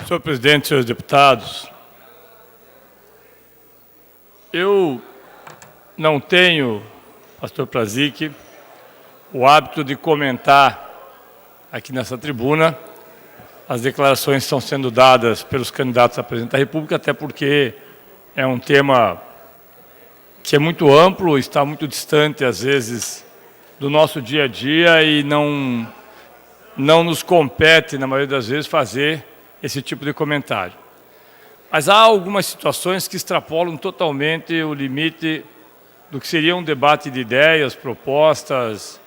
Senhor presidente, senhores deputados, eu não tenho, pastor Prazic, o hábito de comentar aqui nessa tribuna as declarações que estão sendo dadas pelos candidatos a presidente da República, até porque é um tema que é muito amplo, está muito distante, às vezes, do nosso dia a dia e não nos compete, na maioria das vezes, fazer esse tipo de comentário. Mas há algumas situações que extrapolam totalmente o limite do que seria um debate de ideias, propostas,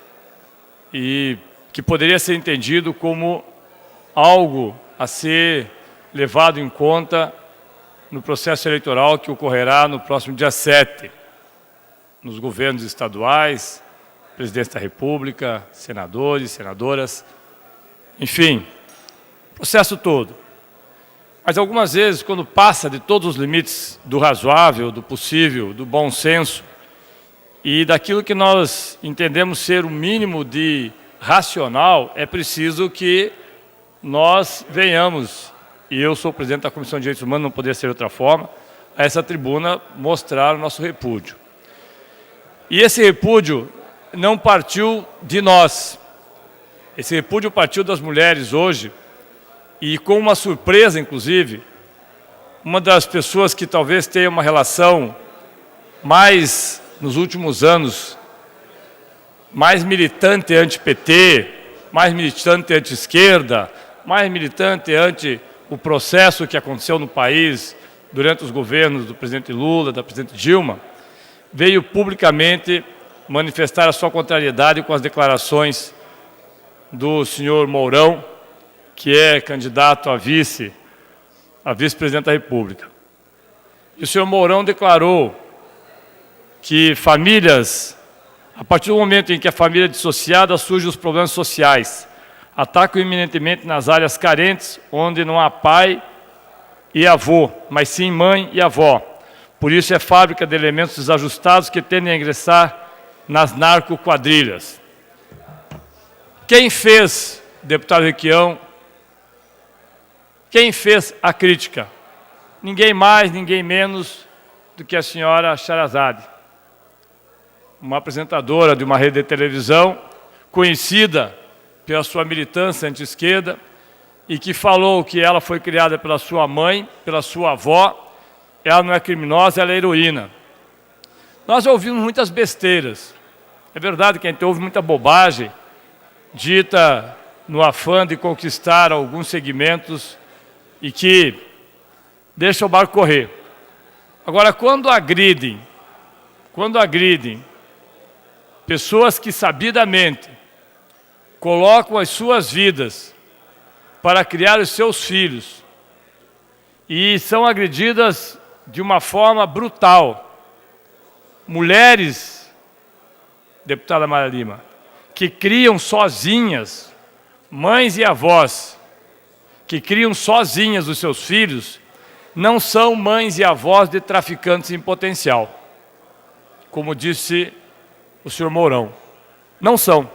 e que poderia ser entendido como algo a ser levado em conta no processo eleitoral que ocorrerá no próximo dia 7, nos governos estaduais, presidente da República, senadores, senadoras, enfim, o processo todo. Mas algumas vezes, quando passa de todos os limites do razoável, do possível, do bom senso e daquilo que nós entendemos ser o mínimo de racional, é preciso que nós venhamos, e eu sou presidente da Comissão de Direitos Humanos, não poderia ser de outra forma, a essa tribuna mostrar o nosso repúdio. E esse repúdio não partiu de nós, esse repúdio partiu das mulheres hoje, e com uma surpresa, inclusive, uma das pessoas que talvez tenha uma relação mais, nos últimos anos, mais militante anti-PT, mais militante anti-esquerda, mais militante ante o processo que aconteceu no país durante os governos do presidente Lula, da presidente Dilma, veio publicamente manifestar a sua contrariedade com as declarações do senhor Mourão, que é candidato a vice-presidente da República. E o senhor Mourão declarou que famílias, a partir do momento em que a família é dissociada, surgem os problemas sociais, atacam eminentemente nas áreas carentes, onde não há pai e avô, mas sim mãe e avó. Por isso é fábrica de elementos desajustados que tendem a ingressar nas narcoquadrilhas. Quem fez, deputado Requião, quem fez a crítica? Ninguém mais, ninguém menos do que a senhora Sherazade, uma apresentadora de uma rede de televisão, conhecida pela sua militância anti-esquerda, e que falou que ela foi criada pela sua mãe, pela sua avó, ela não é criminosa, ela é heroína. Nós ouvimos muitas besteiras. É verdade que a gente ouve muita bobagem, dita no afã de conquistar alguns segmentos e que deixa o barco correr. Agora, quando agridem pessoas que sabidamente colocam as suas vidas para criar os seus filhos e são agredidas de uma forma brutal, mulheres, deputada Mara Lima, que criam sozinhas, mães e avós, que criam sozinhas os seus filhos, não são mães e avós de traficantes em potencial, como disse o senhor Mourão. Não são.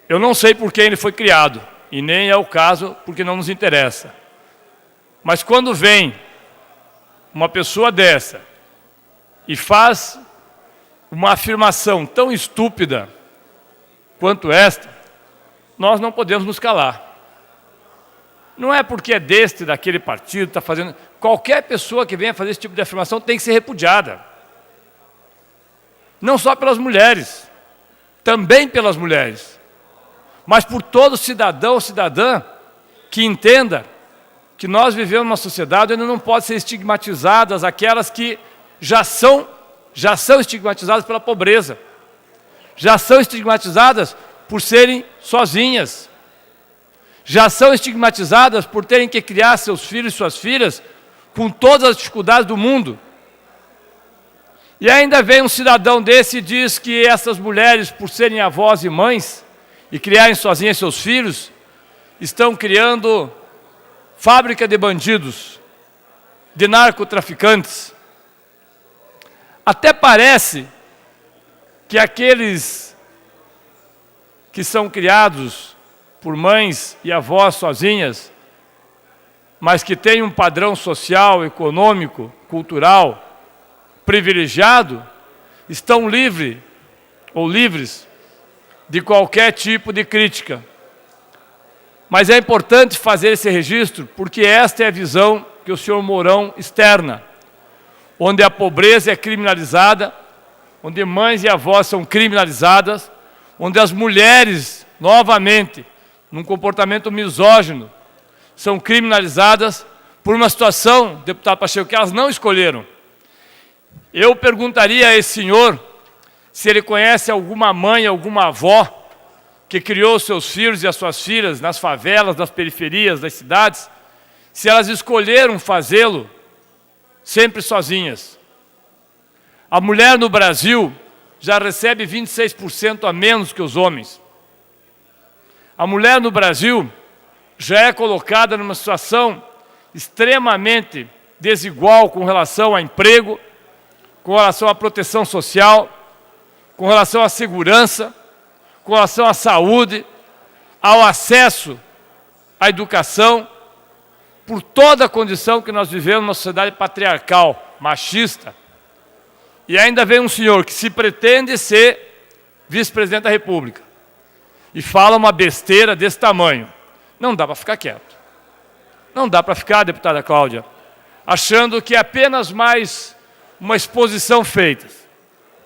Eu não sei por quem ele foi criado, e nem é o caso porque não nos interessa. Mas quando vem uma pessoa dessa e faz uma afirmação tão estúpida quanto esta, nós não podemos nos calar. Não é porque é deste, daquele partido, está fazendo... Qualquer pessoa que venha fazer esse tipo de afirmação tem que ser repudiada. Não só pelas mulheres, também pelas mulheres, mas por todo cidadão ou cidadã que entenda que nós vivemos numa sociedade onde não pode ser estigmatizadas aquelas que já são estigmatizadas pela pobreza, já são estigmatizadas por serem sozinhas, já são estigmatizadas por terem que criar seus filhos e suas filhas com todas as dificuldades do mundo. E ainda vem um cidadão desse e diz que essas mulheres, por serem avós e mães, e criarem sozinhas seus filhos, estão criando fábrica de bandidos, de narcotraficantes. Até parece que aqueles que são criados por mães e avós sozinhas mas que têm um padrão social, econômico, cultural privilegiado, estão livres de qualquer tipo de crítica. Mas é importante fazer esse registro, porque esta é a visão que o senhor Mourão externa, onde a pobreza é criminalizada, onde mães e avós são criminalizadas, onde as mulheres, novamente, num comportamento misógino, são criminalizadas por uma situação, deputado Pacheco, que elas não escolheram. Eu perguntaria a esse senhor se ele conhece alguma mãe, alguma avó que criou seus filhos e as suas filhas nas favelas, nas periferias das cidades, se elas escolheram fazê-lo sempre sozinhas. A mulher no Brasil já recebe 26% a menos que os homens. A mulher no Brasil já é colocada numa situação extremamente desigual com relação a emprego, com relação à proteção social, com relação à segurança, com relação à saúde, ao acesso à educação, por toda a condição que nós vivemos numa sociedade patriarcal, machista. E ainda vem um senhor que se pretende ser vice-presidente da República e fala uma besteira desse tamanho. Não dá para ficar quieto. Não dá para ficar, deputada Cláudia, achando que é apenas mais uma exposição feita.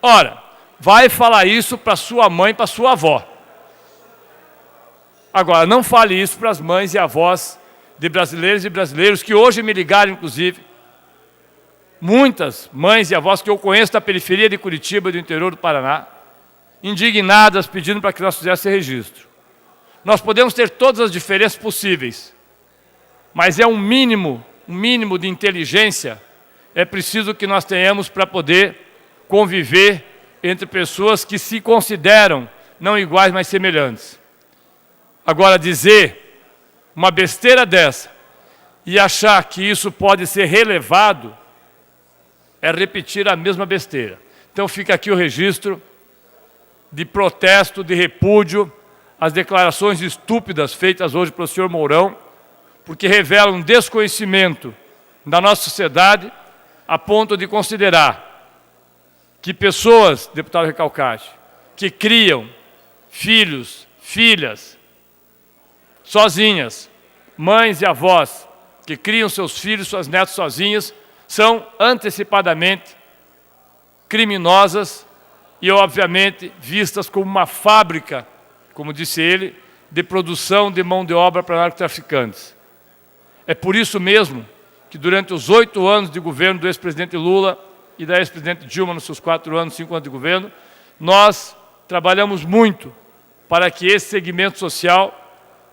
Ora, vai falar isso para sua mãe, para sua avó. Agora, não fale isso para as mães e avós de brasileiros e brasileiros que hoje me ligaram, inclusive, muitas mães e avós que eu conheço da periferia de Curitiba e do interior do Paraná, indignadas, pedindo para que nós fizéssemos esse registro. Nós podemos ter todas as diferenças possíveis, mas é um mínimo de inteligência, é preciso que nós tenhamos para poder conviver entre pessoas que se consideram não iguais, mas semelhantes. Agora, dizer uma besteira dessa e achar que isso pode ser relevado é repetir a mesma besteira. Então fica aqui o registro de protesto, de repúdio às declarações estúpidas feitas hoje pelo senhor Mourão, porque revelam um desconhecimento da nossa sociedade a ponto de considerar que pessoas, deputado Recalcati, que criam filhos, filhas, sozinhas, mães e avós, que criam seus filhos, suas netas sozinhas, são antecipadamente criminosas e, obviamente, vistas como uma fábrica, como disse ele, de produção de mão de obra para narcotraficantes. É por isso mesmo que durante os 8 anos de governo do ex-presidente Lula e da ex-presidente Dilma, nos seus 4 anos, 5 anos de governo, nós trabalhamos muito para que esse segmento social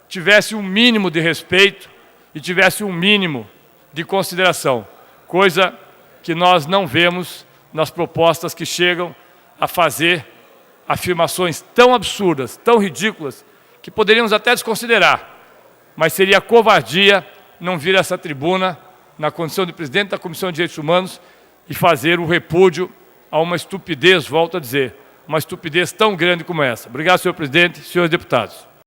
tivesse um mínimo de respeito e tivesse um mínimo de consideração, coisa que nós não vemos nas propostas que chegam a fazer afirmações tão absurdas, tão ridículas, que poderíamos até desconsiderar, mas seria covardia não vir a essa tribuna, na condição de presidente da Comissão de Direitos Humanos, e fazer o repúdio a uma estupidez, volto a dizer, uma estupidez tão grande como essa. Obrigado, senhor presidente, senhores deputados.